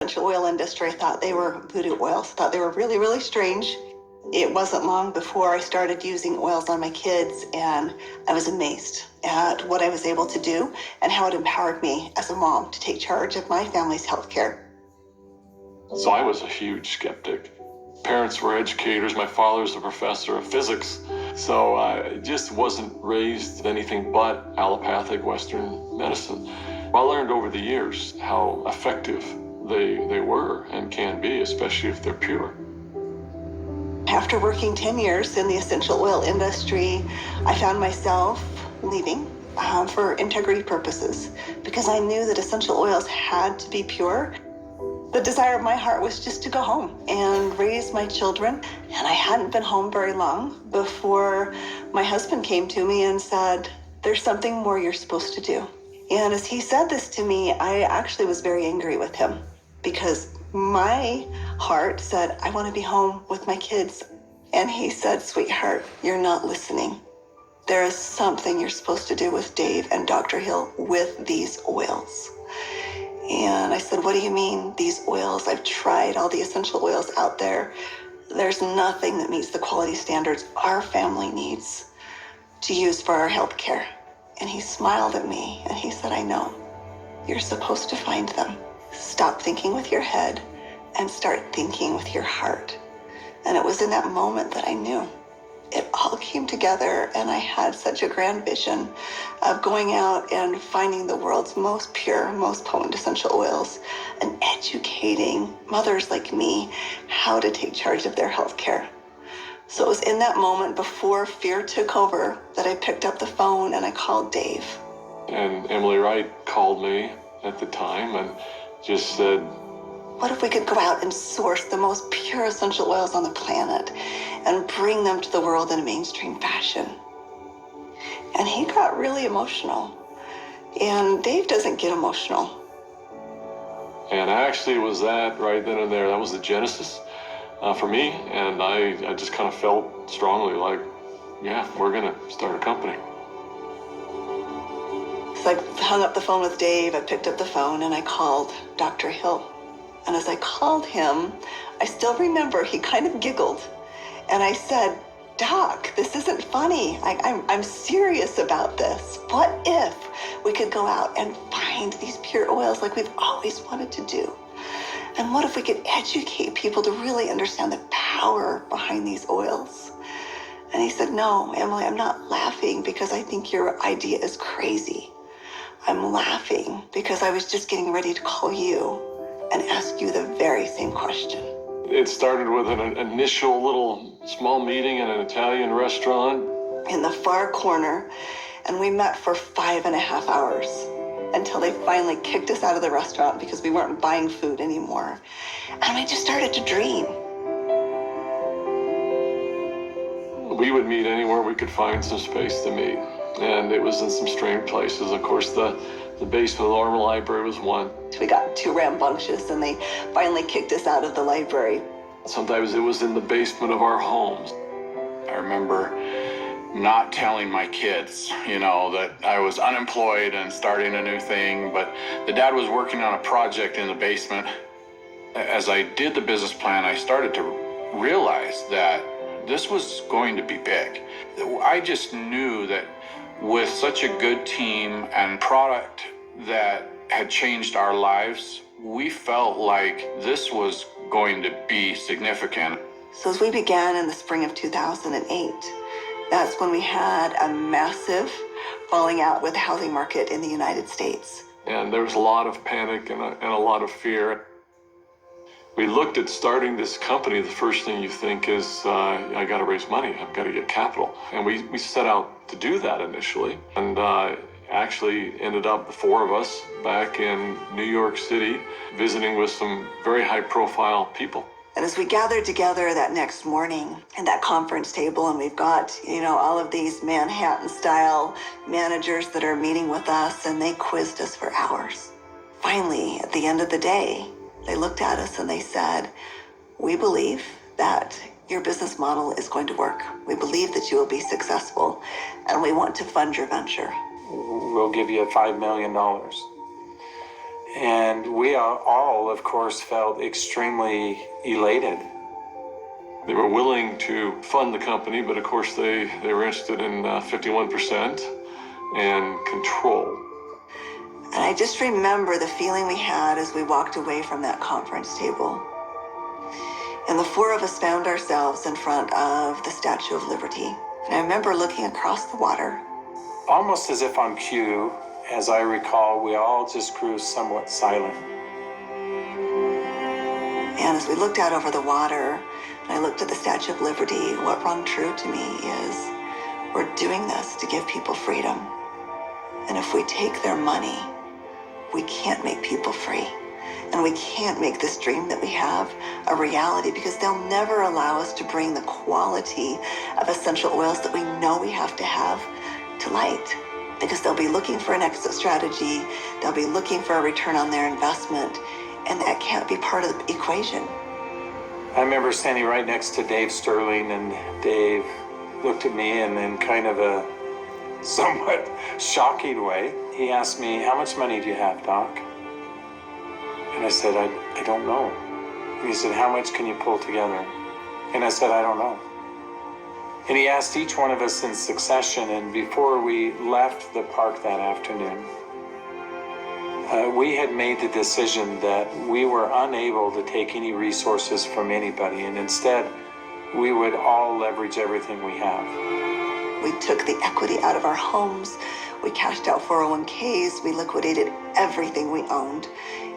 essential oil industry thought they were voodoo oils, thought they were really, really strange. It wasn't long before I started using oils on my kids, and I was amazed at what I was able to do and how it empowered me as a mom to take charge of my family's health care. So I was a huge skeptic. Parents were educators. My father's a professor of physics. So I just wasn't raised with anything but allopathic Western medicine. I learned over the years how effective they were and can be, especially if they're pure. After working 10 years in the essential oil industry, I found myself leaving for integrity purposes because I knew that essential oils had to be pure. The desire of my heart was just to go home and raise my children. And I hadn't been home very long before my husband came to me and said, "There's something more you're supposed to do." And as he said this to me, I actually was very angry with him because my heart said, I want to be home with my kids. And he said, "Sweetheart, you're not listening. There is something you're supposed to do with Dave and Dr. Hill with these oils." And I said, "What do you mean, these oils? I've tried all the essential oils out there. There's nothing that meets the quality standards our family needs to use for our health care." And he smiled at me and he said, "I know. You're supposed to find them. Stop thinking with your head and start thinking with your heart." And it was in that moment that I knew. It all came together, and I had such a grand vision of going out and finding the world's most pure, most potent essential oils and educating mothers like me how to take charge of their health care. So it was in that moment before fear took over that I picked up the phone and I called Dave. And Emily Wright called me at the time and just said, "What if we could go out and source the most pure essential oils on the planet and bring them to the world in a mainstream fashion?" And he got really emotional. And Dave doesn't get emotional. And actually it was that right then and there. That was the genesis for me. And I just kind of felt strongly like, yeah, we're going to start a company. So I hung up the phone with Dave. I picked up the phone and I called Dr. Hill. And as I called him, I still remember he kind of giggled. And I said, "Doc, this isn't funny. I'm serious about this. What if we could go out and find these pure oils like we've always wanted to do? And what if we could educate people to really understand the power behind these oils?" And he said, "No, Emily, I'm not laughing because I think your idea is crazy. I'm laughing because I was just getting ready to call you and ask you the very same question." It started with an initial little small meeting in an Italian restaurant in the far corner, and we met for 5.5 hours until they finally kicked us out of the restaurant because we weren't buying food anymore. And we just started to dream. We would meet anywhere we could find some space to meet. And it was in some strange places. Of course, the basement of the Armor Library was one. We got too rambunctious and they finally kicked us out of the library. Sometimes it was in the basement of our homes. I remember not telling my kids, that I was unemployed and starting a new thing, but the dad was working on a project in the basement. As I did the business plan, I started to realize that this was going to be big. I just knew that with such a good team and product that had changed our lives, we felt like this was going to be significant. So as we began in the spring of 2008, that's when we had a massive falling out with the housing market in the United States. And there was a lot of panic and a lot of fear. We looked at starting this company. The first thing you think is, I got to raise money. I've got to get capital. And we set out to do that initially. And actually ended up, the four of us, back in New York City, visiting with some very high-profile people. And as we gathered together that next morning at that conference table, and we've got, all of these Manhattan-style managers that are meeting with us, and they quizzed us for hours. Finally, at the end of the day, they looked at us and they said, "We believe that your business model is going to work. We believe that you will be successful, and we want to fund your venture. We'll give you $5 million. And we all, of course, felt extremely elated. They were willing to fund the company, but of course they were interested in 51% and control. And I just remember the feeling we had as we walked away from that conference table. And the four of us found ourselves in front of the Statue of Liberty. And I remember looking across the water. Almost as if on cue, as I recall, we all just grew somewhat silent. And as we looked out over the water, and I looked at the Statue of Liberty, what rung true to me is we're doing this to give people freedom. And if we take their money, we can't make people free. And we can't make this dream that we have a reality, because they'll never allow us to bring the quality of essential oils that we know we have to light. Because they'll be looking for an exit strategy, they'll be looking for a return on their investment, and that can't be part of the equation. I remember standing right next to Dave Stirling, and Dave looked at me and in kind of a somewhat shocking way, he asked me, "How much money do you have, Doc?" And I said, I don't know. And he said, "How much can you pull together?" And I said, "I don't know." And he asked each one of us in succession, and before we left the park that afternoon, we had made the decision that we were unable to take any resources from anybody, and instead, we would all leverage everything we have. We took the equity out of our homes, we cashed out 401ks, we liquidated everything we owned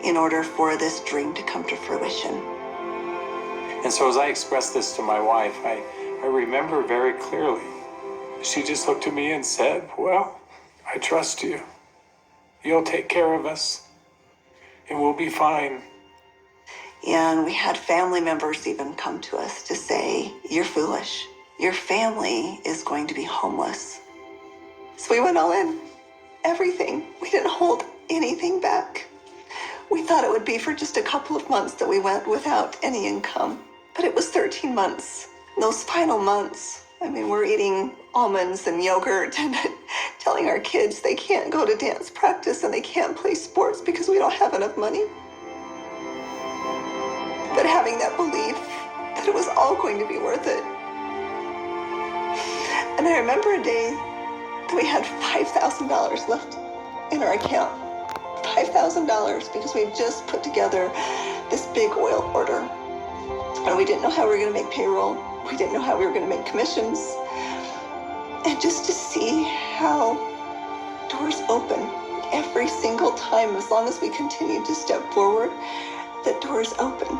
in order for this dream to come to fruition. And so as I expressed this to my wife, I remember very clearly, she just looked at me and said, "Well, I trust you. You'll take care of us, and we'll be fine." And we had family members even come to us to say, "You're foolish. Your family is going to be homeless." So we went all in, everything. We didn't hold anything back. We thought it would be for just a couple of months that we went without any income, but it was 13 months. Those final months, I mean, we're eating almonds and yogurt and telling our kids they can't go to dance practice and they can't play sports because we don't have enough money. But having that belief that it was all going to be worth it. And I remember a day that we had $5,000 left in our account. $5,000 because we just put together this big oil order. And we didn't know how we were going to make payroll. We didn't know how we were going to make commissions. And just to see how doors open every single time, as long as we continued to step forward, that doors open.